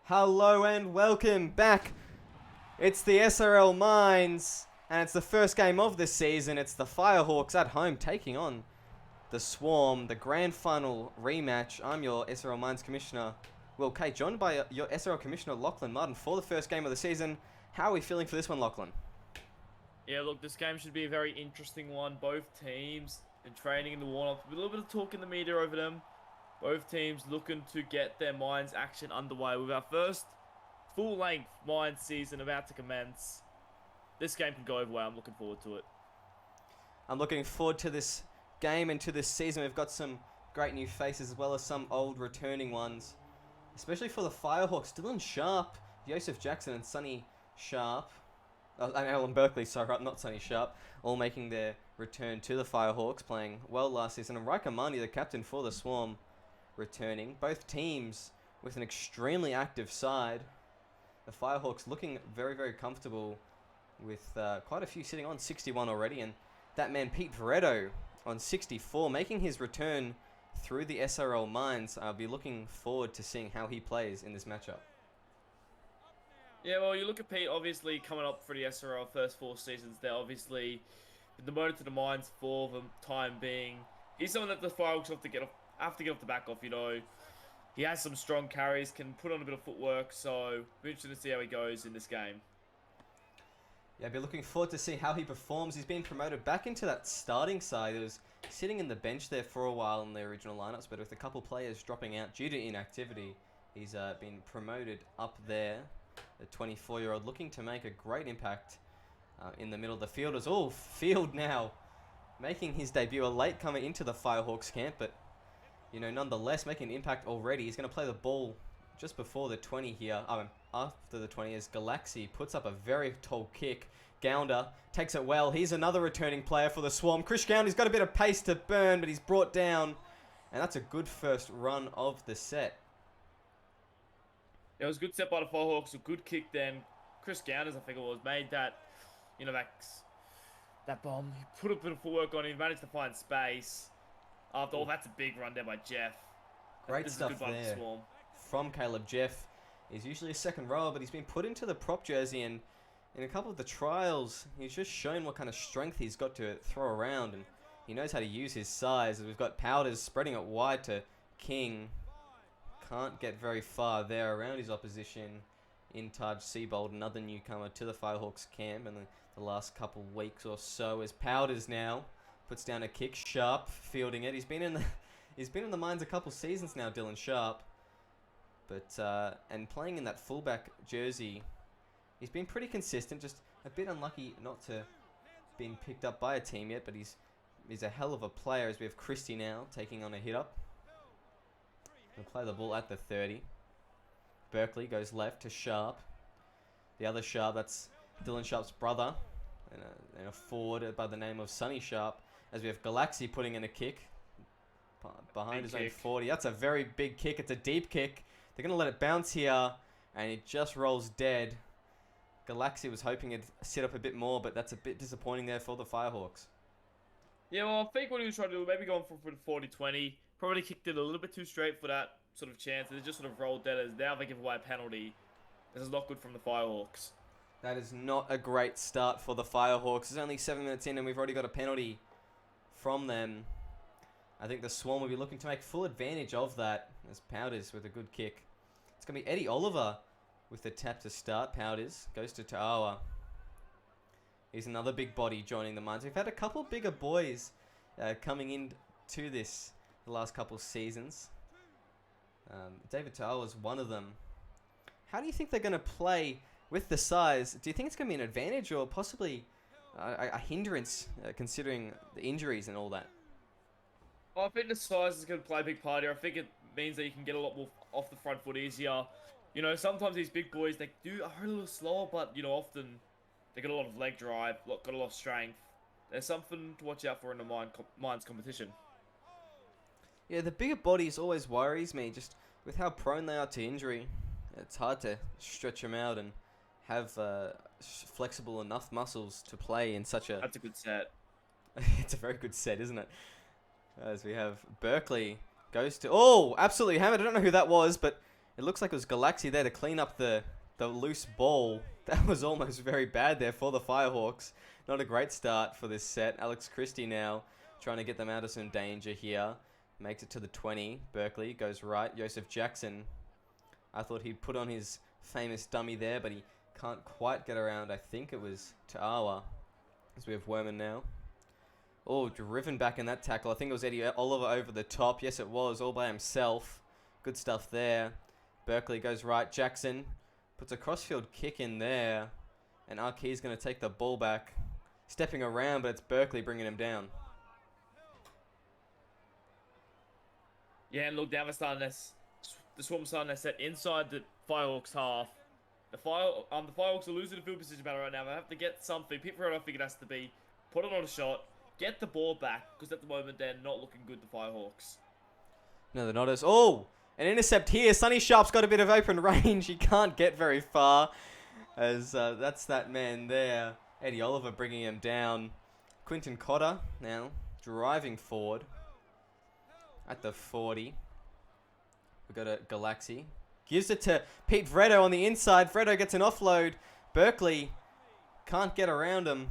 Hello and welcome back. It's the SRL Mines, and it's the first game of the season. It's the Firehawks at home taking on the Swarm, the grand final rematch. I'm your SRL Mines Commissioner, Will Kate, joined by your SRL Commissioner, Lachlan Martin, for the first game of the season. How are we feeling for this one, Lachlan? Yeah, look, this game should be a very interesting one. Both teams in training in the warm-up, a little bit of talk in the media over them. Both teams looking to get their Mines action underway with our first full-length Mines season about to commence. This game can go over well. I'm looking forward to it. I'm looking forward to this game and to this season. We've got some great new faces as well as some old returning ones. Especially for the Firehawks, Dylan Sharp, Joseph Jackson and Sonny Sharp. And Alan Berkeley, sorry, not Sonny Sharp, all making their return to the Firehawks, playing well last season. And Riker Mani, the captain for the Swarm, returning. Both teams with an extremely active side. The Firehawks looking very, very comfortable with quite a few sitting on 61 already. And that man Pete Veretto on 64, making his return through the SRL Mines. I'll be looking forward to seeing how he plays in this matchup. Yeah, well, you look at Pete, obviously, coming up for the SRL first 4 seasons. They're obviously demoted to the Mines for the time being. He's someone that the Firehawks have to get off the back of, you know. He has some strong carries, can put on a bit of footwork, so we're interested to see how he goes in this game. Yeah, I'll be looking forward to see how he performs. He's been promoted back into that starting side. He was sitting in the bench there for a while in the original lineups, but with a couple players dropping out due to inactivity, he's been promoted up there. The 24-year-old looking to make a great impact in the middle of the field. As all Field now making his debut, a late comer into the Firehawks camp, but you know, nonetheless making an impact already. He's going to play the ball just before the 20 here. After the 20 as Galaxy puts up a very tall kick. Gounder takes it well. He's another returning player for the Swarm. Chris Gounder's got a bit of pace to burn, but he's brought down, and that's a good first run of the set. It was a good set by the Firehawks, a good kick then. Chris Gounders, I think it was, made that, you know, that bomb. He put a bit of footwork on him, managed to find space. After all, that's a big run there by Jeff. Great stuff there from Caleb. Jeff is usually a second rower, but he's been put into the prop jersey, and in a couple of the trials, he's just shown what kind of strength he's got to throw around, and he knows how to use his size. We've got Powders spreading it wide to King. Can't get very far there around his opposition. In Taj Seabold, another newcomer to the Firehawks camp in the last couple weeks or so, as Powders now puts down a kick. Sharp fielding it. He's been in the Mines a couple seasons now, Dylan Sharp. But and playing in that fullback jersey, he's been pretty consistent. Just a bit unlucky not to being picked up by a team yet, but he's a hell of a player. As we have Christie now taking on a hit up. He'll play the ball at the 30. Berkeley goes left to Sharp. The other Sharp, that's Dylan Sharp's brother, and a forward by the name of Sonny Sharp. As we have Galaxy putting in a kick behind his own 40. That's a very big kick. It's a deep kick. They're going to let it bounce here, and it just rolls dead. Galaxy was hoping it'd sit up a bit more, but that's a bit disappointing there for the Firehawks. Yeah, well, I think what he was trying to do, maybe going for the 40-20, probably kicked it a little bit too straight for that sort of chance. It just sort of rolled dead as now they give away a penalty. This is not good from the Firehawks. That is not a great start for the Firehawks. It's only 7 minutes in and we've already got a penalty from them. I think the Swarm will be looking to make full advantage of that as Powders with a good kick. It's going to be Eddie Oliver with the tap to start. Powders goes to Ta'awa. He's another big body joining the Mines. We've had a couple bigger boys coming in to this the last couple seasons. David Ta'awa was one of them. How do you think they're going to play with the size? Do you think it's going to be an advantage or possibly a hindrance considering the injuries and all that? Well, I think the size is going to play a big part here. I think it means that you can get a lot more off the front foot easier. You know, sometimes these big boys, they are a little slower, but, you know, often they got a lot of leg drive, got a lot of strength. There's something to watch out for in the Mines competition. Yeah, the bigger bodies always worries me, just with how prone they are to injury. It's hard to stretch them out and have flexible enough muscles to play in such a... That's a good set. It's a very good set, isn't it? As we have Berkeley goes to... Oh, absolutely hammered. I don't know who that was, but It looks like it was Galaxy there to clean up the loose ball. That was almost very bad there for the Firehawks. Not a great start for this set. Alex Christie now trying to get them out of some danger here. Makes it to the 20. Berkeley goes right. Joseph Jackson. I thought he'd put on his famous dummy there, but he can't quite get around. I think it was Ta'awa. As we have Werman now. Oh, driven back in that tackle. I think it was Eddie Oliver over the top. Yes, it was. All by himself. Good stuff there. Berkeley goes right. Jackson puts a crossfield kick in there. And Arkee's going to take the ball back. Stepping around, but it's Berkeley bringing him down. Yeah, and look, now the Swarm starting their set inside the Firehawks half. The Firehawks are losing the field position battle right now. They have to get something. Pete Ferrero, I think it has to be. Put it on a shot. Get the ball back, because at the moment they're not looking good, the Firehawks. No, they're not as... Oh! An intercept here. Sonny Sharp's got a bit of open range. He can't get very far. As that's that man there. Eddie Oliver bringing him down. Quinton Cotter now driving forward at the 40. We've got a Galaxy. Gives it to Pete Vredo on the inside. Vredo gets an offload. Berkeley can't get around him.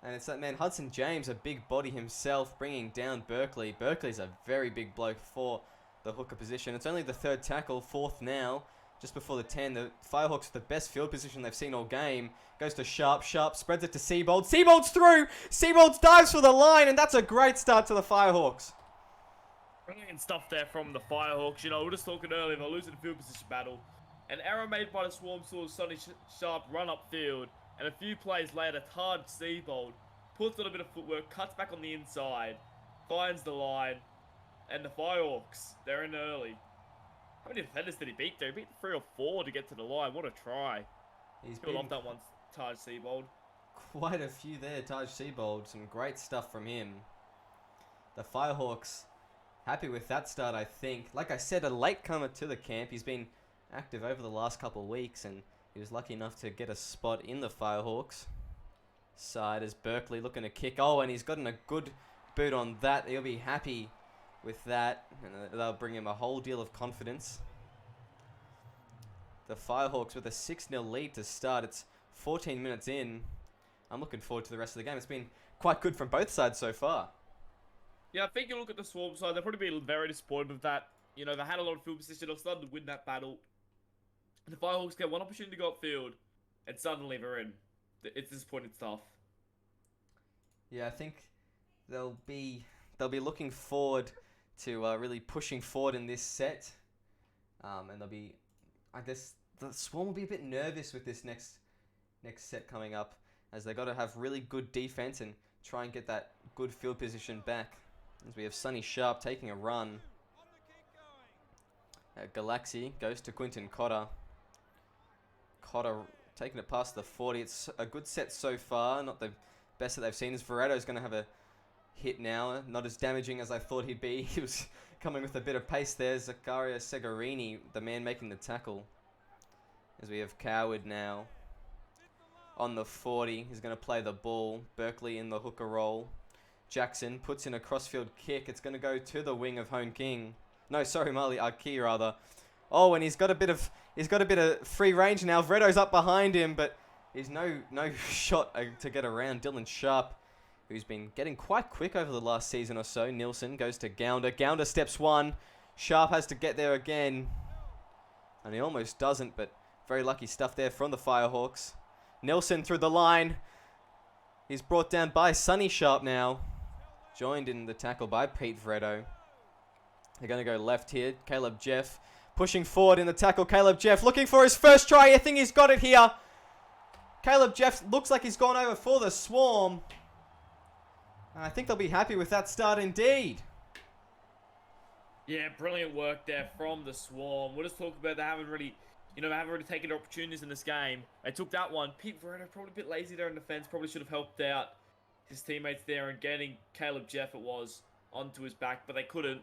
And it's that man Hudson James, a big body himself, bringing down Berkeley. Berkeley's a very big bloke for the hooker position. It's only the third tackle, fourth now. Just before the 10, the Firehawks the best field position they've seen all game. Goes to Sharp. Sharp spreads it to Seabold. Seabold's through. Seabold dives for the line, and that's a great start to the Firehawks. Brilliant stuff there from the Firehawks. You know, we were just talking earlier, they're losing the field position battle. An error made by the Swarm saw Sonny Sharp run upfield, and a few plays later, Taj Seabold puts on a bit of footwork, cuts back on the inside, finds the line, and the Firehawks, they're in early. How many defenders did he beat there? He beat 3 or 4 to get to the line. What a try. He's been off that one, Taj Seabold. Quite a few there, Taj Seabold. Some great stuff from him. The Firehawks happy with that start, I think. Like I said, a late comer to the camp. He's been active over the last couple of weeks, and he was lucky enough to get a spot in the Firehawks side as Berkeley looking to kick. Oh, and he's gotten a good boot on that. He'll be happy with that, and they'll bring him a whole deal of confidence. The Firehawks with a 6-0 lead to start. It's 14 minutes in. I'm looking forward to the rest of the game. It's been quite good from both sides so far. Yeah, I think you look at the Swarm side, they'll probably be very disappointed with that. You know, they had a lot of field position, they're starting to win that battle. And the Firehawks get one opportunity to go upfield, and suddenly they're in. It's disappointing stuff. Yeah, I think they'll be looking forward to really pushing forward in this set. And they'll be, I guess, the Swarm will be a bit nervous with this next set coming up, as they got to have really good defense and try and get that good field position back. As we have Sonny Sharp taking a run. Galaxy goes to Quinton Cotter. Cotter taking it past the 40. It's a good set so far. Not the best that they've seen. As Veretto's going to have a hit now. Not as damaging as I thought he'd be. He was coming with a bit of pace there. Zaccaria Segarini, the man making the tackle. As we have Coward now on the 40. He's going to play the ball. Berkeley in the hooker role. Jackson puts in a crossfield kick. It's going to go to the wing of Hone King. No, sorry, Marley Arkey rather. Oh, and he's got a bit of free range now. Vretto's up behind him, but he's no shot to get around. Dylan Sharp, who's been getting quite quick over the last season or so. Nielsen goes to Gounder. Gounder steps one. Sharp has to get there again, and he almost doesn't, but very lucky stuff there from the Firehawks. Nielsen through the line. He's brought down by Sonny Sharp now. Joined in the tackle by Pete Vretto. They're going to go left here. Caleb Jeff pushing forward in the tackle. Caleb Jeff looking for his first try. I think he's got it here. Caleb Jeff looks like he's gone over for the Swarm. And I think they'll be happy with that start indeed. Yeah, brilliant work there from the Swarm. We'll just talk about they haven't really taken their opportunities in this game. They took that one. Pete Vretto probably a bit lazy there in defense. Probably should have helped out his teammates there and getting Caleb Jeff, it was, onto his back, but they couldn't.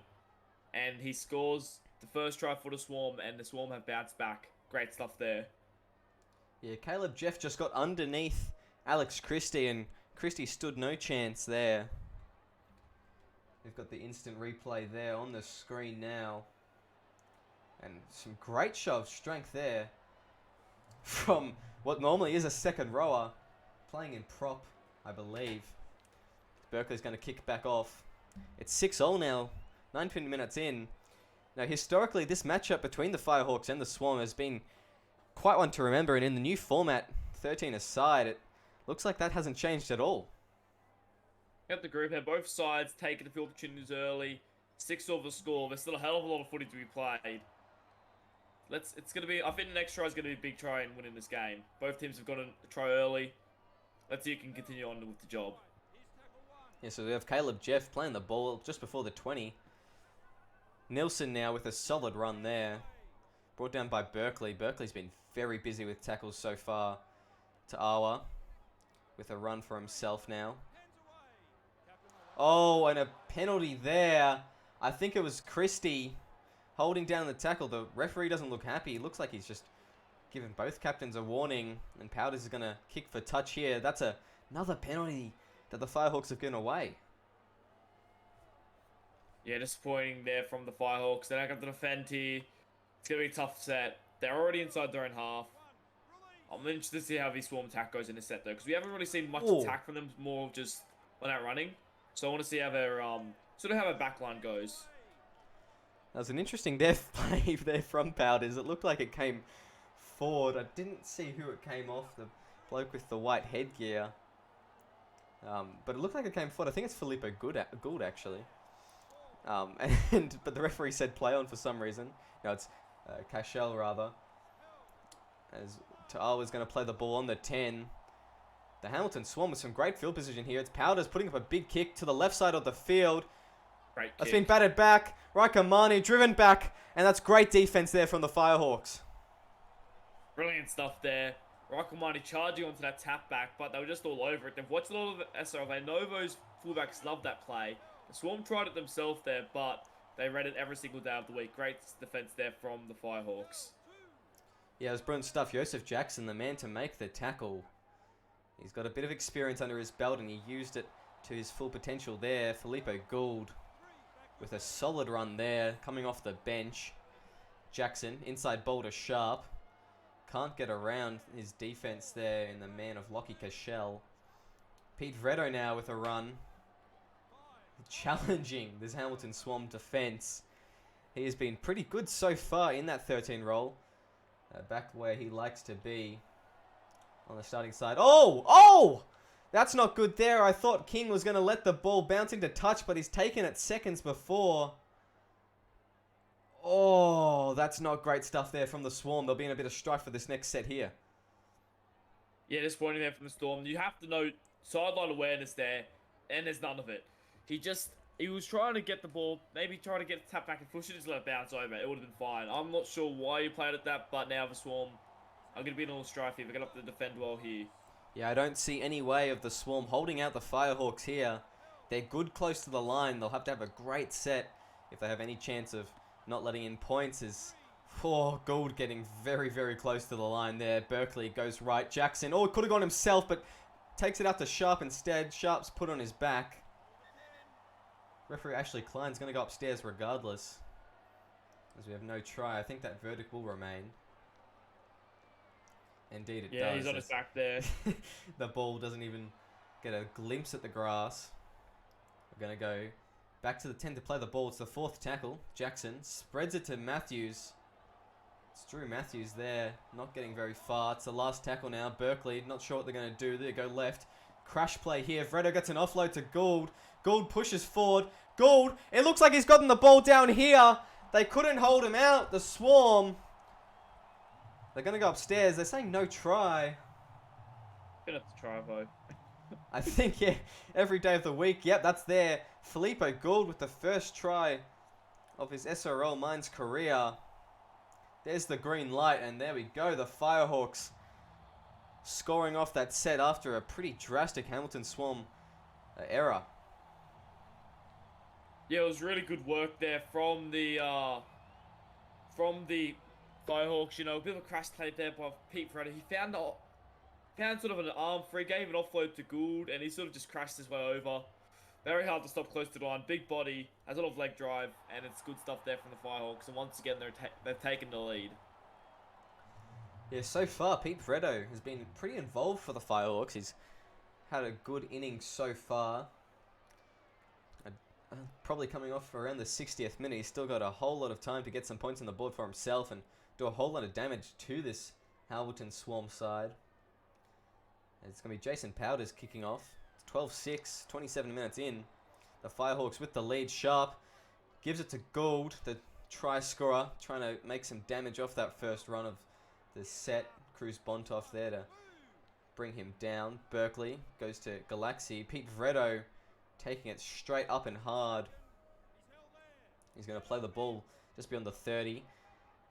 And he scores the first try for the Swarm, and the Swarm have bounced back. Great stuff there. Yeah, Caleb Jeff just got underneath Alex Christie, and Christie stood no chance there. We've got the instant replay there on the screen now. And some great show of strength there from what normally is a second rower, playing in prop, I believe. Berkeley's going to kick back off. It's 6-0 now, 19 minutes in. Now, historically, this matchup between the Firehawks and the Swarm has been quite one to remember, and in the new format, 13 aside, it looks like that hasn't changed at all. Got the group here, both sides taking the field opportunities early. 6-0 the score. There's still a hell of a lot of footy to be played. It's going to be, I think the next try is going to be a big try in winning this game. Both teams have got a try early. Let's see who can continue on with the job. Yeah, so we have Caleb Jeff playing the ball just before the 20. Nilsson now with a solid run there. Brought down by Berkeley. Berkeley's been very busy with tackles so far. To Awa with a run for himself now. Oh, and a penalty there. I think it was Christie holding down the tackle. The referee doesn't look happy. It looks like he's just given both captains a warning. And Powders is going to kick for touch here. That's another penalty that the Firehawks have given away. Yeah, disappointing there from the Firehawks. They're not going to defend here. It's going to be a tough set. They're already inside their own half. I'm interested to see how the Swarm attack goes in this set, though, because we haven't really seen much attack from them, more just when they're running. So I want to see how their sort of how their backline goes. That was an interesting def play there from Powders. It looked like it came forward. I didn't see who it came off, the bloke with the white headgear. But it looked like it came forward. I think it's Filippo Gould actually. But the referee said play on for some reason. No, it's Cashel rather. As Ta'awa's going to play the ball on the 10. The Hamilton Swarm with some great field position here. It's Powders putting up a big kick to the left side of the field. Great kick. That's been batted back. Raikamani driven back. And that's great defense there from the Firehawks. Brilliant stuff there. Raikamani charging onto that tap back, but they were just all over it. They've watched a lot of the SRL. They know those fullbacks love that play. The Swarm tried it themselves there, but they read it every single day of the week. Great defense there from the Firehawks. Yeah, it was brilliant stuff. Joseph Jackson, the man to make the tackle. He's got a bit of experience under his belt, and he used it to his full potential there. Filippo Gould with a solid run there, coming off the bench. Jackson, inside ball to Sharp. Can't get around his defense there in the man of Lockie Cashel. Pete Vretto now with a run. Challenging this Hamilton Swarm defense. He has been pretty good so far in that 13 role. Back where he likes to be on the starting side. Oh! That's not good there. I thought King was going to let the ball bounce into touch, but he's taken it seconds before. Oh, that's not great stuff there from the Swarm. They'll be in a bit of strife for this next set here. Yeah, disappointing there from the Storm. You have to note sideline awareness there, and there's none of it. He was trying to get the ball, maybe trying to get the tap back and push it, just let it bounce over. It would have been fine. I'm not sure why he played at that, but now the Swarm are going to be in a little strife here. They're going to have to defend well here. Yeah, I don't see any way of the Swarm holding out the Firehawks here. They're good close to the line. They'll have to have a great set if they have any chance of not letting in points. Is Gould getting very, very close to the line there. Berkeley goes right. Jackson, could have gone himself, but takes it out to Sharp instead. Sharp's put on his back. Referee Ashley Klein's going to go upstairs regardless, as we have no try. I think that verdict will remain. Indeed it does. Yeah, he's on his back there. The ball doesn't even get a glimpse at the grass. We're going to go back to the 10 to play the ball. It's the fourth tackle. Jackson spreads it to Matthews. It's Drew Matthews there, not getting very far. It's the last tackle now. Berkeley, not sure what they're going to do. They go left. Crash play here. Vretto gets an offload to Gould. Gould pushes forward. Gould, it looks like he's gotten the ball down here. They couldn't hold him out. The Swarm. They're going to go upstairs. They're saying no try. Gonna have to try, though. I think, yeah, every day of the week. Yep, that's there. Filippo Gould with the first try of his SRL Mines career. There's the green light, and there we go. The Firehawks scoring off that set after a pretty drastic Hamilton Swarm error. Yeah, it was really good work there from the Firehawks. You know, a bit of a crash play there by Pete Vretto. He found sort of an arm free, gave an offload to Gould, and he sort of just crashed his way over. Very hard to stop close to the line. Big body, has a lot of leg drive, and it's good stuff there from the Firehawks. And once again, they've taken the lead. Yeah, so far, Pete Freddo has been pretty involved for the Firehawks. He's had a good innings so far. Probably coming off around the 60th minute. He's still got a whole lot of time to get some points on the board for himself and do a whole lot of damage to this Hamilton Swarm side. It's going to be Jason Powders kicking off. It's 12-6, 27 minutes in. The Firehawks with the lead. Sharp gives it to Gould, the try scorer, trying to make some damage off that first run of the set. Cruz Bontoff there to bring him down. Berkeley goes to Galaxy. Pete Vretto taking it straight up and hard. He's going to play the ball just beyond the 30.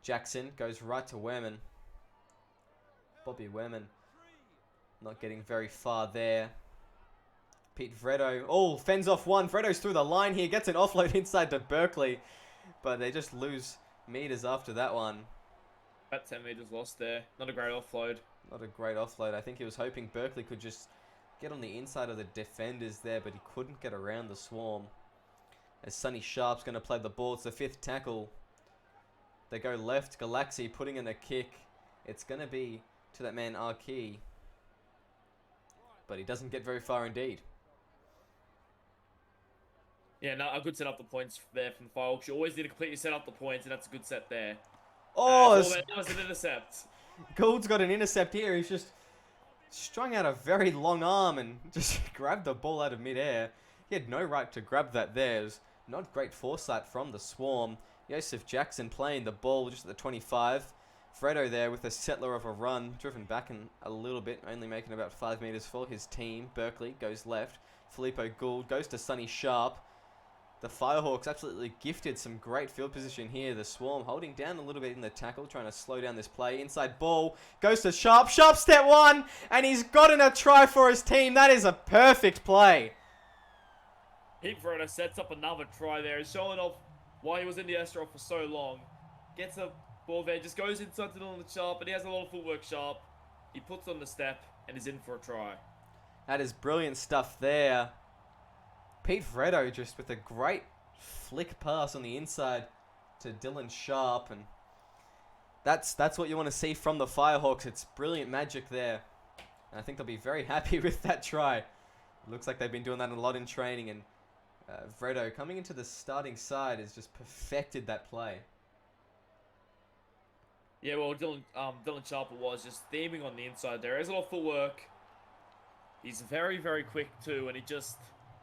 Jackson goes right to Werman. Bobby Werman not getting very far there. Pete Vretto. Oh, fends off one. Vretto's through the line here. Gets an offload inside to Berkeley. But they just lose meters after that one. About 10 meters lost there. Not a great offload. Not a great offload. I think he was hoping Berkeley could just get on the inside of the defenders there, but he couldn't get around the Swarm. As Sonny Sharp's going to play the ball. It's the 5th tackle. They go left. Galaxy putting in a kick. It's going to be to that man Arkey. But he doesn't get very far indeed. Yeah, no, a good set up the points there from the Firehawks. You always need to completely set up the points, and that's a good set there. Oh, that was an intercept. Gould's got an intercept here. He's just strung out a very long arm and just grabbed the ball out of midair. He had no right to grab that there. It was not great foresight from the Swarm. Joseph Jackson playing the ball just at the 25. Freddo there with a settler of a run, driven back in a little bit, only making about 5 meters for his team. Berkeley goes left. Filippo Gould goes to Sonny Sharp. The Firehawks absolutely gifted some great field position here. The Swarm holding down a little bit in the tackle, trying to slow down this play. Inside ball goes to Sharp. Sharp step one, and he's gotten a try for his team. That is a perfect play. Pete Verona sets up another try there. He's showing off why he was in the SRL for so long. Gets a ball there, just goes inside to the Sharp, and he has a lot of footwork. Sharp. He puts on the step and is in for a try. That is brilliant stuff there. Pete Freddo just with a great flick pass on the inside to Dylan Sharp, and that's what you want to see from the Firehawks. It's brilliant magic there, and I think they'll be very happy with that try. It looks like they've been doing that a lot in training, and Freddo coming into the starting side has just perfected that play. Yeah, well, Dylan Sharp was just theming on the inside there. There's a lot of footwork. He's very, very quick too, and he just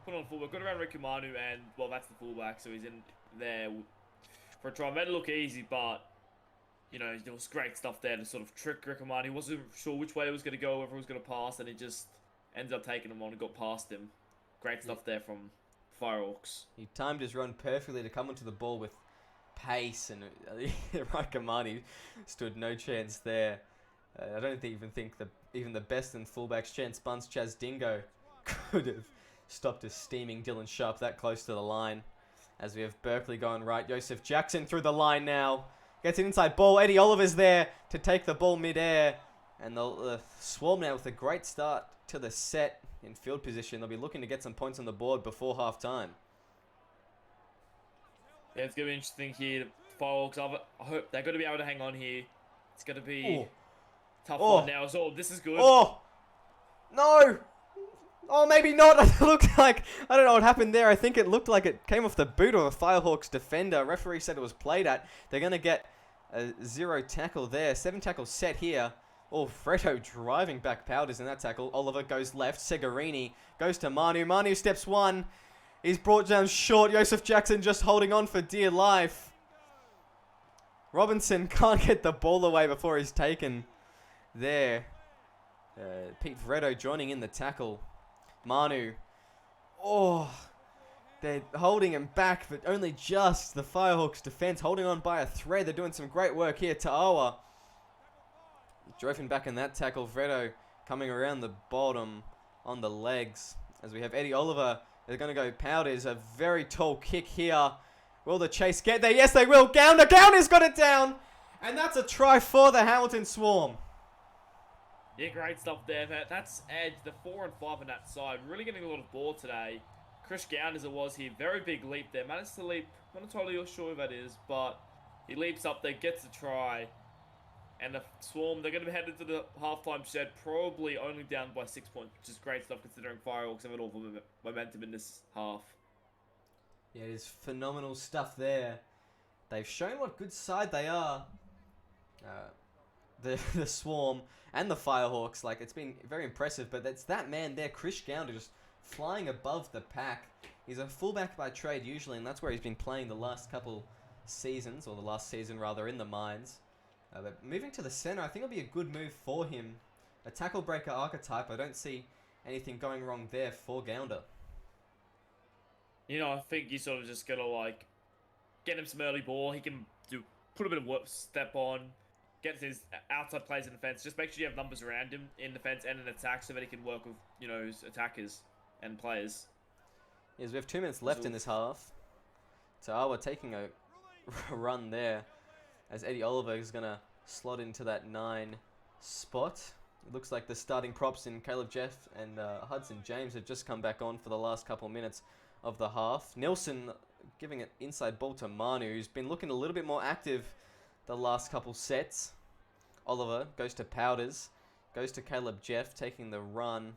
put on footwork. Got around Ricky Manu, and, well, that's the fullback, so he's in there for a try. Made it look easy, but, you know, there was great stuff there to sort of trick Ricky Manu. He wasn't sure which way he was going to go, whether he was going to pass, and he just ended up taking him on and got past him. Great stuff there from Firehawks. He timed his run perfectly to come onto the ball with pace, and Rakamani stood no chance there. I don't even think even the best in fullbacks, Chance Bunce, Chaz Dingo, could have stopped a steaming Dylan Sharp that close to the line. As we have Berkeley going right. Joseph Jackson through the line now. Gets an inside ball. Eddie Oliver's there to take the ball mid-air. And the Swarm now with a great start to the set in field position. They'll be looking to get some points on the board before half-time. Yeah, it's going to be interesting here. The Firehawks, I hope they're going to be able to hang on here. It's going to be tough one now as well. This is good. Oh! No! Oh, maybe not. It looked like, I don't know what happened there. I think it looked like it came off the boot of a Firehawks defender. Referee said it was played at. They're going to get a 0 tackle there. 7 tackles set here. Oh, Freddo driving back Powders in that tackle. Oliver goes left. Segarini goes to Manu. Manu steps one. He's brought down short. Joseph Jackson just holding on for dear life. Robinson can't get the ball away before he's taken there. Pete Freddo joining in the tackle. Manu. Oh, they're holding him back, but only just. The Firehawks defense holding on by a thread. They're doing some great work here. Ta'awa drove him back in that tackle. Freddo coming around the bottom on the legs. As we have Eddie Oliver. They're going to go Powders. A very tall kick here. Will the chase get there? Yes, they will. Gowner's got it down. And that's a try for the Hamilton Swarm. Yeah, great stuff there, Matt. That's Edge, the 4 and 5 on that side. Really getting a lot of ball today. Chris Gown as it was here. Very big leap there. Managed to leap. Not entirely sure who that is, but he leaps up there, gets a try. And the Swarm, they're going to be headed to the halftime shed, probably only down by 6 points, which is great stuff considering Firehawks have all the momentum in this half. Yeah, it is phenomenal stuff there. They've shown what good side they are. The Swarm and the Firehawks, like, it's been very impressive, but it's that man there, Chris Gounder, just flying above the pack. He's a fullback by trade usually, and that's where he's been playing the last couple seasons, or the last season rather, in the Mines. But moving to the center, I think it'll be a good move for him. A tackle breaker archetype, I don't see anything going wrong there for Gounder. You know, I think you sort of just got to, like, get him some early ball. He can put a bit of work, step on, get his outside plays in defense. Just make sure you have numbers around him in defense and in attack so that he can work with, you know, his attackers and players. Yes, we have 2 minutes left in this half. Ta'awa taking a run there as Eddie Oliver is going to slot into that 9 spot. It looks like the starting props in Caleb Jeff and Hudson James have just come back on for the last couple of minutes of the half. Nilsson giving an inside ball to Manu, who's been looking a little bit more active the last couple sets. Oliver goes to Powders, goes to Caleb Jeff, taking the run.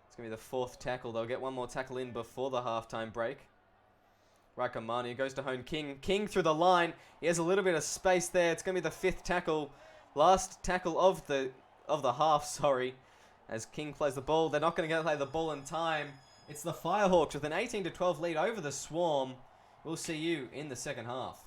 It's going to be the 4th tackle. They'll get one more tackle in before the halftime break. Rakamani goes to Hone King. King through the line. He has a little bit of space there. It's going to be the 5th tackle. Last tackle of the half, sorry. As King plays the ball. They're not going to play the ball in time. It's the Firehawks with an 18-12 lead over the Swarm. We'll see you in the second half.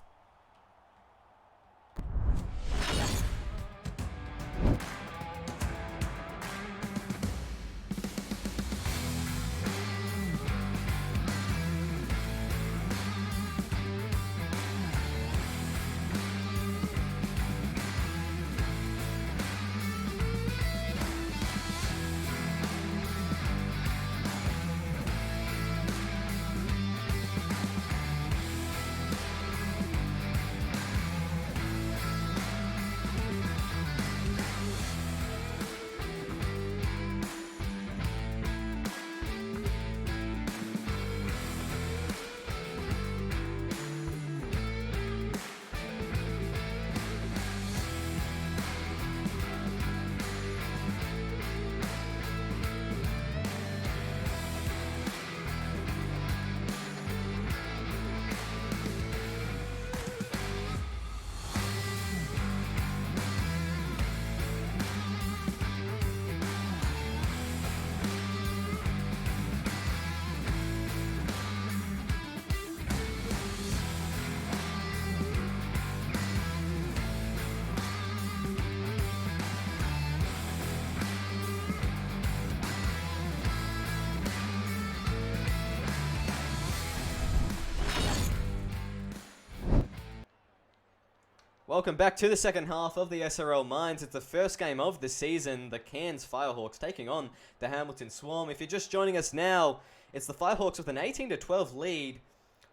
Welcome back to the second half of the SRL Mines. It's the first game of the season. The Cairns Firehawks taking on the Hamilton Swarm. If you're just joining us now, it's the Firehawks with an 18-12 lead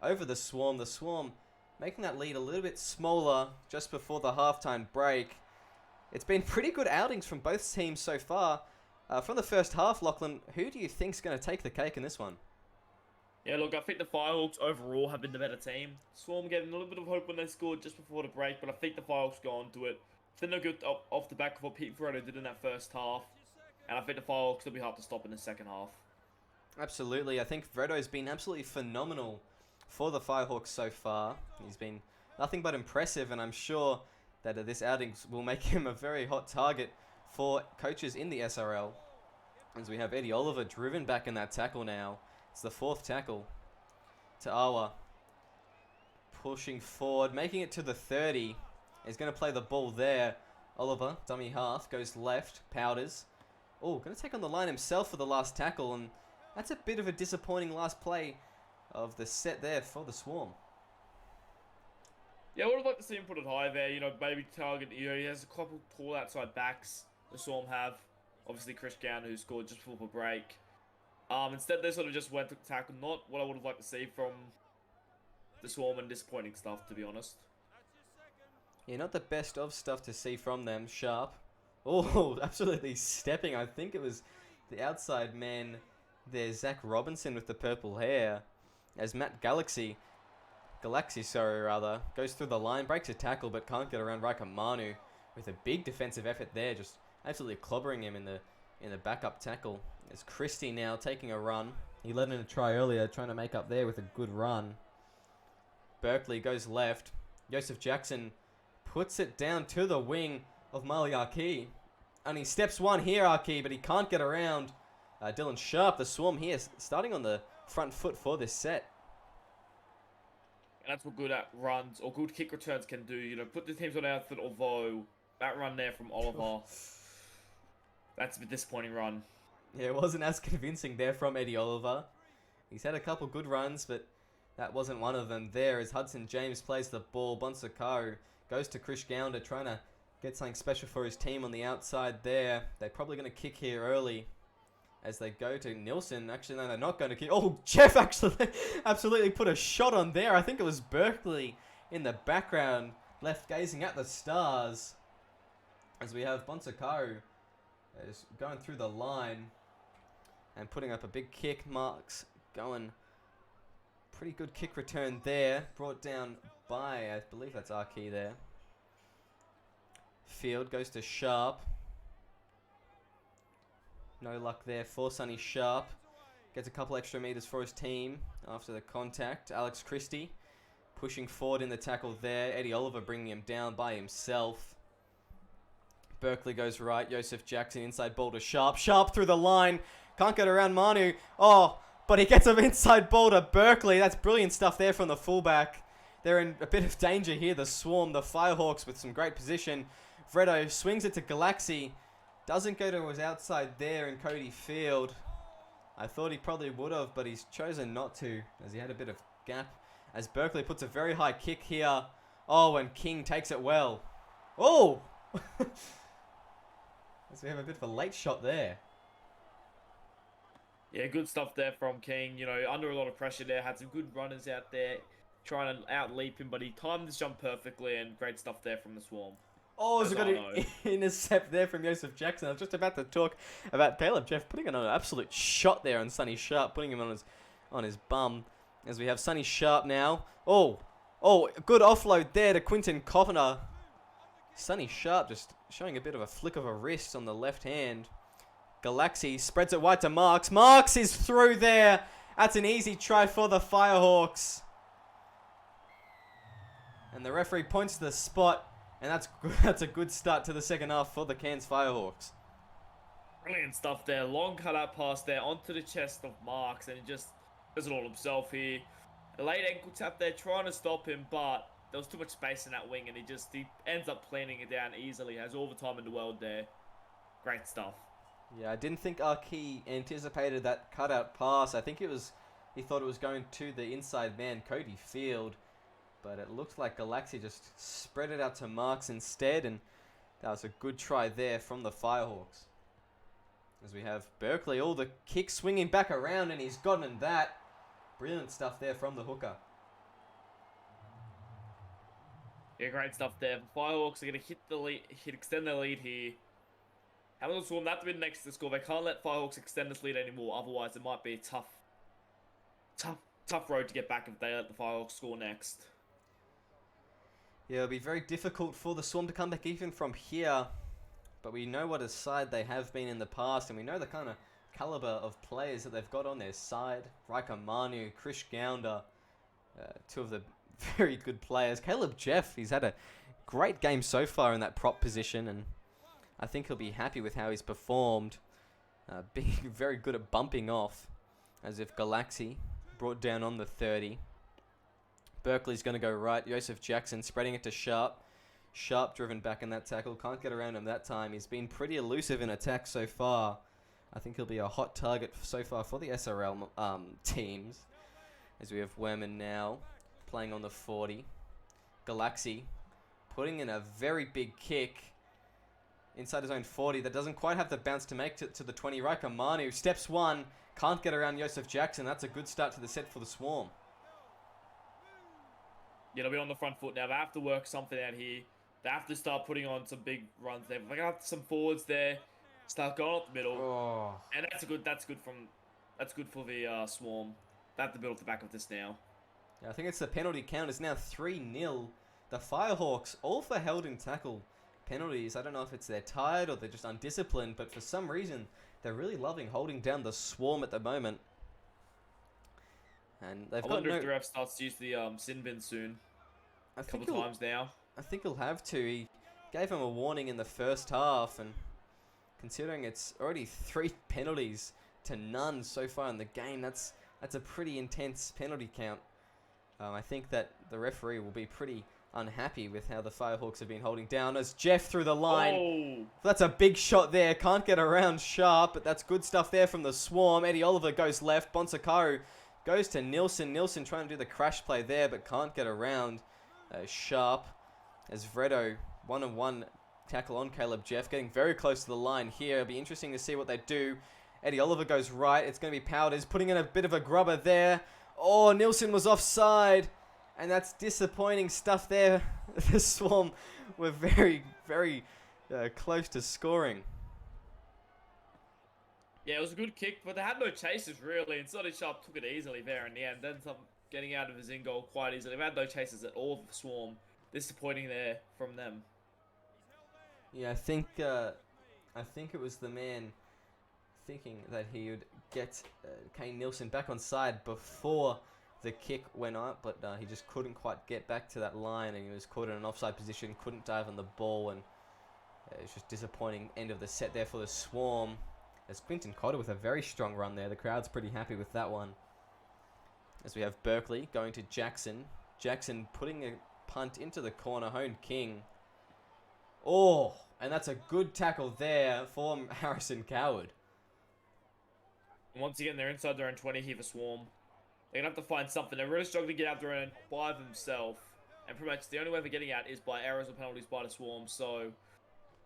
over the Swarm. The Swarm making that lead a little bit smaller just before the halftime break. It's been pretty good outings from both teams so far. From the first half, Lachlan, who do you think's going to take the cake in this one? Yeah, look, I think the Firehawks overall have been the better team. Swarm getting a little bit of hope when they scored just before the break, but I think the Firehawks go on to it. I think they'll get off the back of what Pete Verotto did in that first half, and I think the Firehawks will be hard to stop in the second half. Absolutely. I think Verotto's been absolutely phenomenal for the Firehawks so far. He's been nothing but impressive, and I'm sure that this outing will make him a very hot target for coaches in the SRL. As we have Eddie Oliver driven back in that tackle now. It's the 4th tackle. Ta'awa pushing forward, making it to the 30. He's going to play the ball there. Oliver, dummy half, goes left. Powders. Oh, going to take on the line himself for the last tackle, and that's a bit of a disappointing last play of the set there for the Swarm. Yeah, I would have liked to see him put it high there. You know, maybe target. You know, he has a couple tall outside backs. The Swarm have. Obviously, Chris Gown, who scored just before the break. Instead, they sort of just went to tackle. Not what I would have liked to see from the Swarm, and disappointing stuff, to be honest. Yeah, not the best of stuff to see from them. Sharp. Oh, absolutely stepping. I think it was the outside man There's Zach Robinson with the purple hair. As Matt Galaxy, goes through the line, breaks a tackle, but can't get around Raikkonen with a big defensive effort there, just absolutely clobbering him in the backup tackle. There's Christie now taking a run. He led in a try earlier, trying to make up there with a good run. Berkeley goes left. Joseph Jackson puts it down to the wing of Mali Arki. And he steps one here, Arki, but he can't get around. Dylan Sharp, the Swarm here, starting on the front foot for this set. And that's what good at runs or good kick returns can do. You know, put the teams on our foot, although that run there from Oliver, that's a bit disappointing run. Yeah, it wasn't as convincing there from Eddie Oliver. He's had a couple good runs, but that wasn't one of them there as Hudson James plays the ball. Bonsakau goes to Krish Gounder, trying to get something special for his team on the outside there. They're probably going to kick here early as they go to Nilsson. Actually, no, they're not going to kick. Oh, Jeff actually absolutely put a shot on there. I think it was Berkeley in the background, left gazing at the stars. As we have Bonsakau is going through the line and putting up a big kick. Marks going pretty good kick return there. Brought down by, I believe that's Arki there. Field goes to Sharp. No luck there for Sonny Sharp. Gets a couple extra meters for his team after the contact. Alex Christie pushing forward in the tackle there. Eddie Oliver bringing him down by himself. Berkeley goes right. Joseph Jackson inside ball to Sharp. Sharp through the line. Can't get around Manu. Oh, but he gets an inside ball to Berkeley. That's brilliant stuff there from the fullback. They're in a bit of danger here. The Swarm, the Firehawks with some great position. Vredo swings it to Galaxy. Doesn't go to his outside there in Cody Field. I thought he probably would have, but he's chosen not to as he had a bit of gap. As Berkeley puts a very high kick here. Oh, and King takes it well. Oh! So we have a bit of a late shot there. Yeah, good stuff there from King. You know, under a lot of pressure there. Had some good runners out there trying to out-leap him, but he timed this jump perfectly, and great stuff there from the Swarm. Oh, so got an intercept there from Joseph Jackson. I was just about to talk about Caleb Jeff putting an absolute shot there on Sonny Sharp, putting him on his bum. As we have Sonny Sharp now. Oh, good offload there to Quinton Coppiner. Sonny Sharp just showing a bit of a flick of a wrist on the left hand. Galaxy spreads it wide to Marks. Marks is through there. That's an easy try for the Firehawks. And the referee points to the spot. And that's a good start to the second half for the Cairns Firehawks. Brilliant stuff there. Long cut-out pass there onto the chest of Marks. And he just does it all himself here. A late ankle tap there trying to stop him, but there was too much space in that wing. And he ends up planning it down easily. Has all the time in the world there. Great stuff. Yeah, I didn't think Arki anticipated that cutout pass. I think he thought it was going to the inside man, Cody Field. But it looks like Galaxy just spread it out to Marks instead. And that was a good try there from the Firehawks. As we have Berkeley, all the kicks swinging back around. And he's gotten that. Brilliant stuff there from the hooker. Yeah, great stuff there. The Firehawks are going to extend their lead here. Hamilton Swarm, that's been next to the score. They can't let Firehawks extend this lead anymore. Otherwise, it might be a tough road to get back if they let the Firehawks score next. Yeah, it'll be very difficult for the Swarm to come back even from here. But we know what a side they have been in the past. And we know the kind of caliber of players that they've got on their side. Raika Manu, Krish Gounder. Two of the very good players. Caleb Jeff, he's had a great game so far in that prop position. And I think he'll be happy with how he's performed. Being very good at bumping off. As if Galaxy brought down on the 30. Berkeley's going to go right. Joseph Jackson spreading it to Sharp. Sharp driven back in that tackle. Can't get around him that time. He's been pretty elusive in attack so far. I think he'll be a hot target so far for the SRL teams. As we have Werman now playing on the 40. Galaxy putting in a very big kick inside his own 40. That doesn't quite have the bounce to make it to the 20. Raika Manu steps one. Can't get around Joseph Jackson. That's a good start to the set for the Swarm. Yeah, they'll be on the front foot now. They have to work something out here. They have to start putting on some big runs there. They got some forwards there. Start going up the middle. Oh. And that's good from That's good for the Swarm. They have to build off the back of this now. Yeah, I think it's the penalty count is now 3-0. The Firehawks all for held in tackle penalties. I don't know if it's they're tired or they're just undisciplined, but for some reason they're really loving holding down the Swarm at the moment. And they've I got wonder no... if the ref starts to use the sin bin soon. A couple times now. I think he'll have to. He gave him a warning in the first half, and considering it's already 3 penalties to none so far in the game, that's a pretty intense penalty count. I think that the referee will be pretty unhappy with how the Firehawks have been holding down as Jeff through the line. Oh. That's a big shot there. Can't get around Sharp, but that's good stuff there from the Swarm. Eddie Oliver goes left. Bonsakaru goes to Nilsson. Nilsson trying to do the crash play there, but can't get around Sharp. As Vredo, 1-on-1 tackle on Caleb Jeff, getting very close to the line here. It'll be interesting to see what they do. Eddie Oliver goes right. It's going to be Powders putting in a bit of a grubber there. Oh, Nilsson was offside. And that's disappointing stuff there. The Swarm were very, very close to scoring. Yeah, it was a good kick, but they had no chases really. And Sonny Sharp took it easily there in the end. Then some getting out of his in goal quite easily. They had no chases at all for the Swarm. Disappointing there from them. Yeah, I think it was the man thinking that he would get Kane Nilsson back on side before the kick went up, but he just couldn't quite get back to that line, and he was caught in an offside position, couldn't dive on the ball, and it was just disappointing end of the set there for the Swarm. As Quinton Cotter with a very strong run there. The crowd's pretty happy with that one. As we have Berkeley going to Jackson. Jackson putting a punt into the corner. Hone King. Oh, and that's a good tackle there for Harrison Coward. Once again, they're inside their own 20 here for Swarm. They're going to have to find something. They're really struggling to get out their own by themselves. And pretty much the only way they're getting out is by errors or penalties by the Swarm. So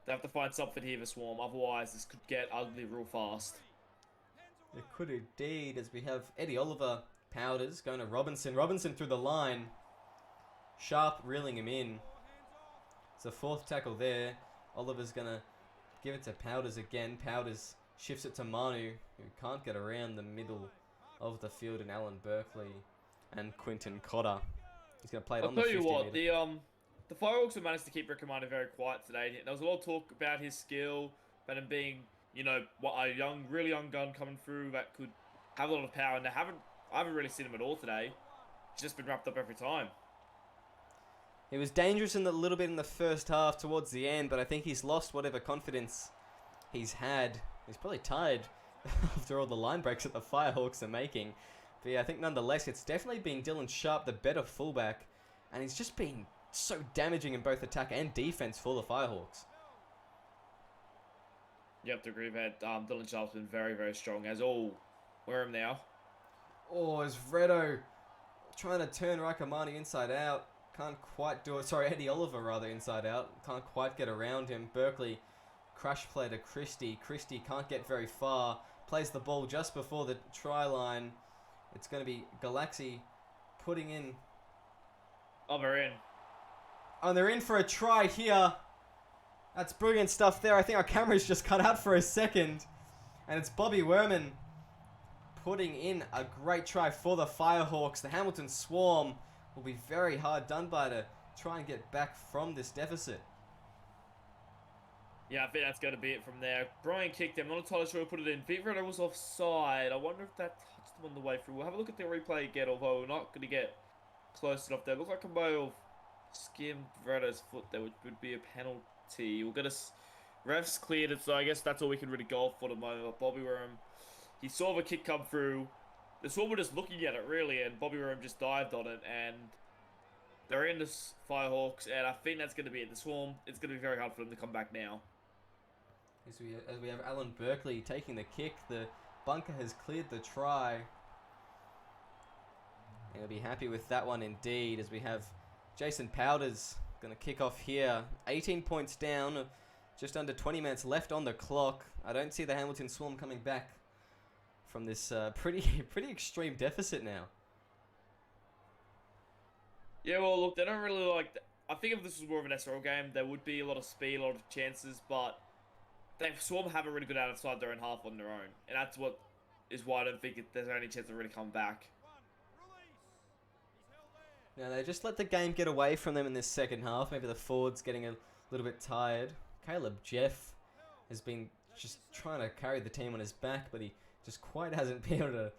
they have to find something here for Swarm. Otherwise, this could get ugly real fast. It could indeed, as we have Eddie Oliver, Powders, going to Robinson. Robinson through the line. Sharp reeling him in. It's a 4th tackle there. Oliver's going to give it to Powders again. Powders shifts it to Manu, who can't get around the middle of the field, and Alan Berkeley and Quinton Cotter. He's going to play it on the 50 metre. I'll tell you what, the Firehawks have managed to keep Rick Amani very quiet today. There was a lot of talk about his skill, about him being, you know, a really young gun coming through that could have a lot of power, and I haven't really seen him at all today. He's just been wrapped up every time. He was dangerous in a little bit in the first half towards the end, but I think he's lost whatever confidence he's had. He's probably tired after all the line breaks that the Firehawks are making. But yeah, I think nonetheless, it's definitely been Dylan Sharp, the better fullback. And he's just been so damaging in both attack and defense for the Firehawks. You have to agree that Dylan Sharp's been very, very strong. As all, where him now? Oh, is Vredo trying to turn Rakamani inside out. Can't quite do it. Sorry, Eddie Oliver rather inside out. Can't quite get around him. Berkeley crash play to Christie. Christie can't get very far. Plays the ball just before the try line. It's going to be Galaxy putting in. Oh, they're in. Oh, they're in for a try here. That's brilliant stuff there. I think our camera's just cut out for a second. And it's Bobby Werman putting in a great try for the Firehawks. The Hamilton Swarm will be very hard done by to try and get back from this deficit. Yeah, I think that's going to be it from there. Brian kicked him. Not entirely sure who put it in. Vivredo was offside. I wonder if that touched him on the way through. We'll have a look at the replay again, although we're not going to get close enough there. Looks like a might have skimmed Vredo's foot there, which would be a penalty. We'll get us. Refs cleared it, so I guess that's all we can really go for the moment. But Bobby Worm, he saw the kick come through. The Swarm were just looking at it, really, and Bobby Worm just dived on it, and they're in the Firehawks, and I think that's going to be it. The Swarm, it's going to be very hard for them to come back now. As we have Alan Berkeley taking the kick, the bunker has cleared the try. And he'll be happy with that one indeed, as we have Jason Powders going to kick off here. 18 points down, just under 20 minutes left on the clock. I don't see the Hamilton Swarm coming back from this pretty extreme deficit now. Yeah, well, look, they don't really like... I think if this was more of an SRL game, there would be a lot of speed, a lot of chances, but they Swarm have a really good outside their own half on their own, and that's what is why I don't think there's any chance of really coming back. Now they just let the game get away from them in this second half. Maybe the forwards getting a little bit tired. Caleb Jeff has been just trying to carry the team on his back, but he just quite hasn't been able to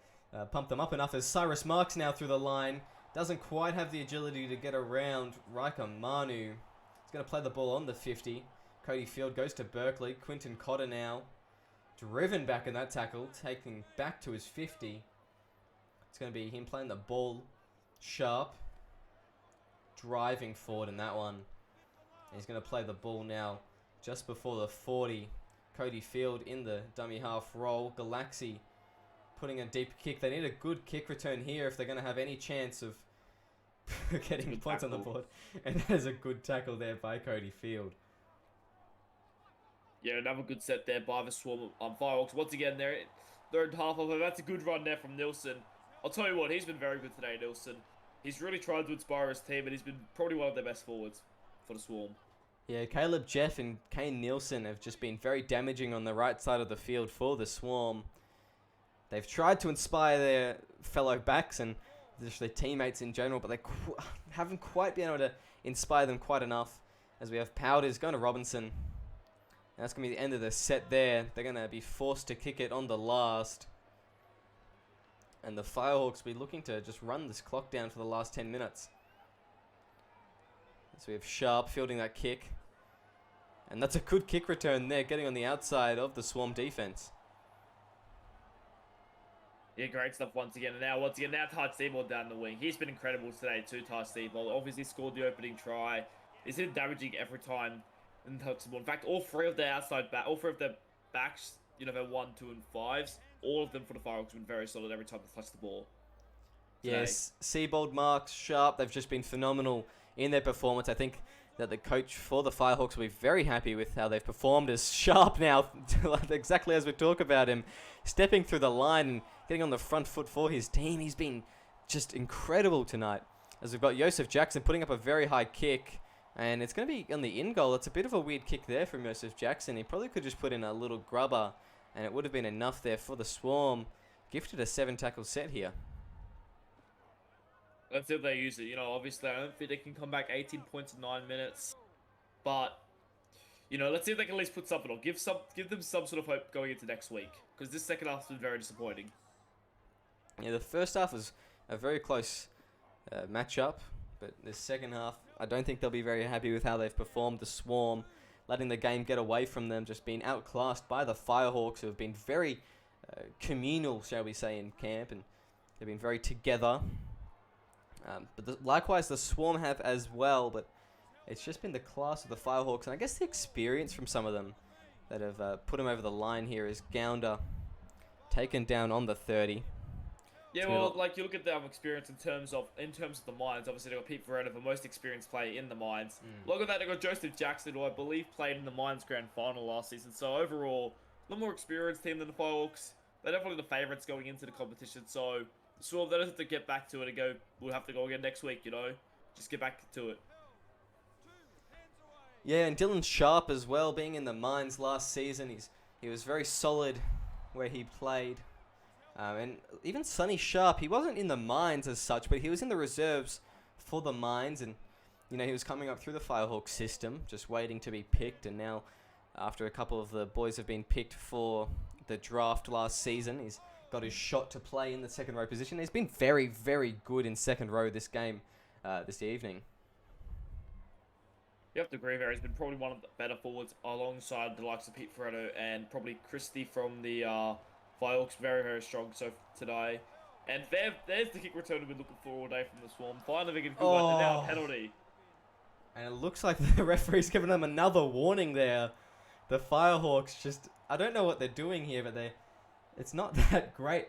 pump them up enough. As Cyrus Marks now through the line, doesn't quite have the agility to get around Riker Manu. He's going to play the ball on the 50. Cody Field goes to Berkeley. Quinton Cotter now driven back in that tackle, taking back to his 50. It's going to be him playing the ball sharp, driving forward in that one. And he's going to play the ball now just before the 40. Cody Field in the dummy half roll. Galaxy putting a deep kick. They need a good kick return here if they're going to have any chance of getting points on the board. And that is a good tackle there by Cody Field. Yeah, another good set there by the Swarm on Firehawks. Once again, they're third half of it. That's a good run there from Nilsson. I'll tell you what, he's been very good today, Nilsson. He's really tried to inspire his team, and he's been probably one of their best forwards for the Swarm. Yeah, Caleb Jeff and Kane Nielsen have just been very damaging on the right side of the field for the Swarm. They've tried to inspire their fellow backs and just their teammates in general, but they haven't quite been able to inspire them quite enough. As we have Powders going to Robinson. And that's going to be the end of the set there. They're going to be forced to kick it on the last. And the Firehawks will be looking to just run this clock down for the last 10 minutes. So we have Sharp fielding that kick. And that's a good kick return there, getting on the outside of the Swarm defense. Yeah, great stuff once again. And now Ty Seabold down the wing. He's been incredible today too, Ty Seabold. Obviously scored the opening try. He's been damaging every time in touch the ball. In fact, all three of their backs, their 1, 2, and 5s, all of them for the Firehawks have been very solid every time they touch the ball. Today. Yes, Seabold, Marks, Sharp, they've just been phenomenal in their performance. I think that the coach for the Firehawks will be very happy with how they've performed, as Sharp now, exactly as we talk about him, stepping through the line and getting on the front foot for his team. He's been just incredible tonight. As we've got Joseph Jackson putting up a very high kick, and it's going to be on the in goal. It's a bit of a weird kick there from Joseph Jackson. He probably could just put in a little grubber, and it would have been enough there for the Swarm. Gifted a 7-tackle set here. Let's see if they use it. Obviously, I don't think they can come back 18 points in 9 minutes. But, let's see if they can at least put something on. Give them some sort of hope going into next week. Because this second half has been very disappointing. Yeah, the first half was a very close matchup. But the second half, I don't think they'll be very happy with how they've performed. The Swarm, letting the game get away from them, just being outclassed by the Firehawks, who have been very communal, shall we say, in camp. And they've been very together. Likewise, the Swarm have as well, but it's just been the class of the Firehawks, and I guess the experience from some of them that have put them over the line here. Is Gounder taken down on the 30. Yeah, well, you look at their experience in terms of the Mines. Obviously, they got Pete Veretta, the most experienced player in the Mines. Look at that, they got Joseph Jackson, who I believe played in the Mines Grand Final last season. So overall, a little more experienced team than the Firehawks. They're definitely the favourites going into the competition. So Swarm, they don't have to get back to it and go, we'll have to go again next week, Just get back to it. Yeah, and Dylan Sharp as well, being in the Mines last season. He was very solid where he played. And even Sonny Sharp, he wasn't in the Mines as such, but he was in the reserves for the Mines. And, he was coming up through the Firehawk system, just waiting to be picked. And now, after a couple of the boys have been picked for the draft last season, he's got his shot to play in the second row position. He's been very, very good in second row this game, this evening. You have to agree there. He's been probably one of the better forwards alongside the likes of Pete Ferretto and probably Christie from the Firehawks. Very, very strong so today. And there's the kick return we've been looking for all day from the Swarm. Finally, they get a good one, and now a penalty. And it looks like the referee's giving them another warning there. The Firehawks just, I don't know what they're doing here, but it's not that great.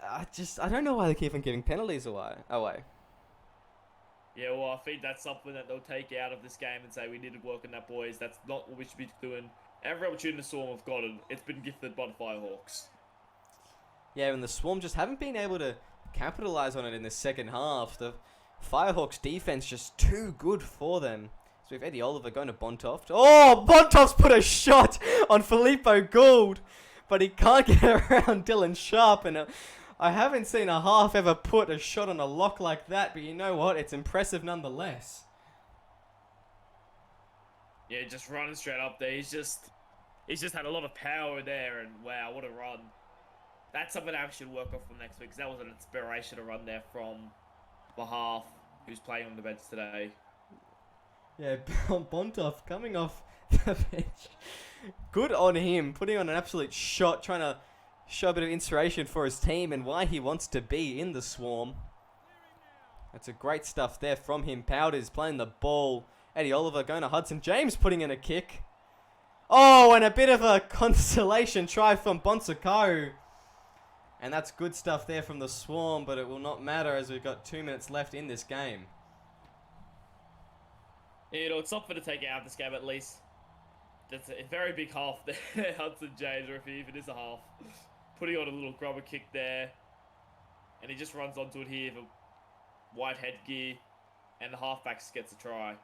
I don't know why they keep on giving penalties away. Yeah, well, I think that's something that they'll take out of this game and say, we need to work on that, boys. That's not what we should be doing. Every opportunity the Swarm have gotten, it's been gifted by the Firehawks. Yeah, and the Swarm just haven't been able to capitalize on it in the second half. The Firehawks defense just too good for them. So we have Eddie Oliver going to Bontoft. Oh, Bontoft's put a shot on Filippo Gould. but he can't get around Dylan Sharp, and I haven't seen a half ever put a shot on a lock like that, but you know what? It's impressive nonetheless. Yeah, just running straight up there. He's just had a lot of power there, and wow, what a run. That's something I should work off from next week, because that was an inspiration to run there from the half who's playing on the bench today. Yeah, Bontoff coming off the bench. Good on him, putting on an absolute shot, trying to show a bit of inspiration for his team and why he wants to be in the Swarm. That's a great stuff there from him. Powders playing the ball. Eddie Oliver going to Hudson. James putting in a kick. Oh, and a bit of a consolation try from Bonsakaru. And that's good stuff there from the Swarm, but it will not matter as we've got 2 minutes left in this game. Yeah, it's something to take out of this game at least. That's a very big half there, Hudson James, or if he even is a half. Putting on a little grubber kick there. And he just runs onto it here for white headgear. And the halfbacks gets a try.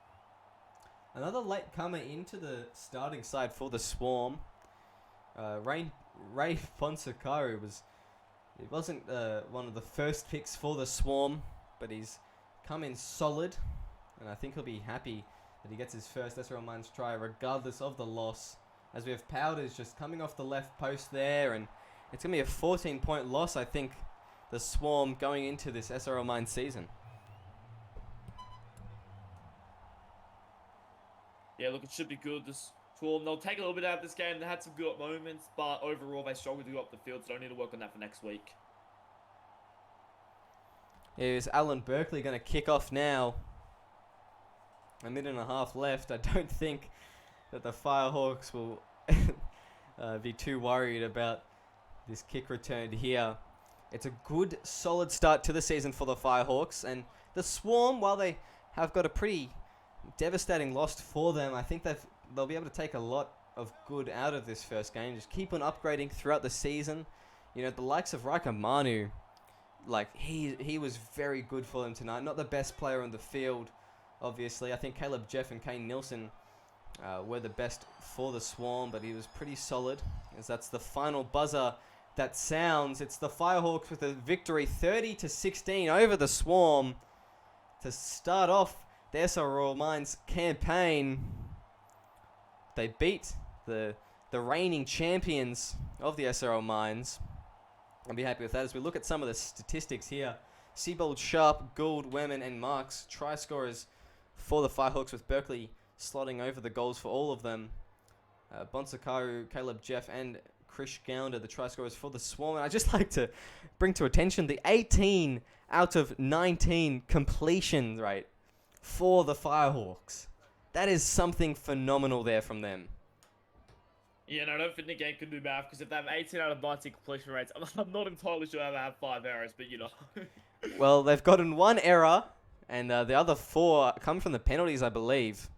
Another late comer into the starting side for the Swarm. Ray Fonsakaru wasn't one of the first picks for the Swarm, but he's come in solid, and I think he'll be happy that he gets his first SRL Mines try regardless of the loss, as we have Powders just coming off the left post there, and it's going to be a 14-point loss, I think, the Swarm going into this SRL Mines season. Yeah, look, it should be good. This Swarm, they'll take a little bit out of this game. They had some good moments, but overall they struggled to go up the field, so they'll need to work on that for next week. Here's Alan Berkeley going to kick off now. A minute and a half left. I don't think that the Firehawks will be too worried about this kick return here. It's a good, solid start to the season for the Firehawks, and the Swarm, while they have got a pretty devastating loss for them, I think they'll be able to take a lot of good out of this first game. Just keep on upgrading throughout the season. You know, the likes of Raika Manu, like, he was very good for them tonight. Not the best player on the field, obviously. I think Caleb Jeff and Kane Nielsen were the best for the Swarm, but he was pretty solid, as that's the final buzzer that sounds. It's the Firehawks with a victory 30-16 over the Swarm to start off the SRL Mines campaign. They beat the reigning champions of the SRL Mines. I'll be happy with that as we look at some of the statistics here. Seabold, Sharp, Gould, Werman, and Marks, try scorers for the Firehawks, with Berkeley slotting over the goals for all of them. Bonsakaru, Caleb Jeff, and Krish Gounder, the try scorers for the Swarm. And I'd just like to bring to attention the 18 out of 19 completion rate for the Firehawks. That is something phenomenal there from them. Yeah, no, I don't think the game can do math, because if they have 18 out of 19 completion rates, I'm not entirely sure how they have 5 errors, but you know. Well, they've gotten 1 error, and the other 4 come from the penalties, I believe.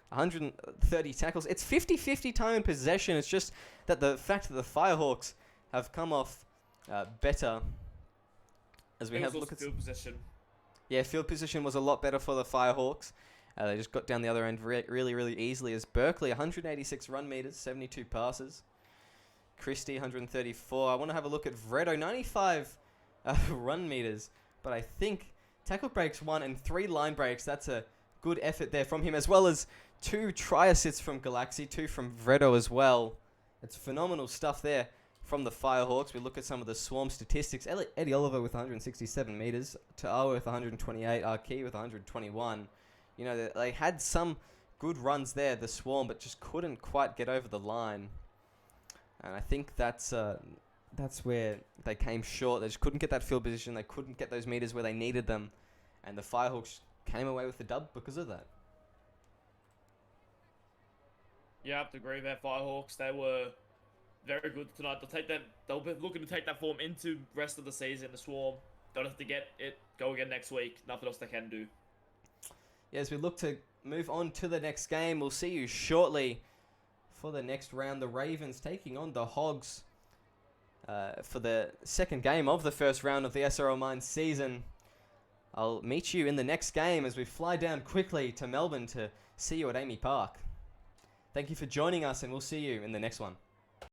130 tackles. It's 50-50 time in possession. It's just that the fact that the Firehawks have come off better. As we have a look at field position. Yeah, field position was a lot better for the Firehawks. They just got down the other end really easily, as Berkeley, 186 run meters, 72 passes. Christie, 134. I want to have a look at Vredo, 95 run meters. But I think tackle breaks 1 and 3 line breaks. That's a good effort there from him, as well as 2 try assists from Galaxy, 2 from Vredo as well. It's phenomenal stuff there from the Firehawks. We look at some of the Swarm statistics. Eddie Oliver with 167 meters, Ta'awa with 128, Arki with 121. You know, they had some good runs there, the Swarm, but just couldn't quite get over the line. And I think that's where they came short. They just couldn't get that field position. They couldn't get those meters where they needed them. And the Firehawks came away with the dub because of that. Yeah, I have to agree there, Firehawks. They were very good tonight. They'll be looking to take that form into the rest of the season. The Swarm don't have to get it. Go again next week. Nothing else they can do. Yeah, as we look to move on to the next game, we'll see you shortly for the next round. The Ravens taking on the Hogs for the second game of the first round of the SRL Mines season. I'll meet you in the next game as we fly down quickly to Melbourne to see you at Amy Park. Thank you for joining us, and we'll see you in the next one.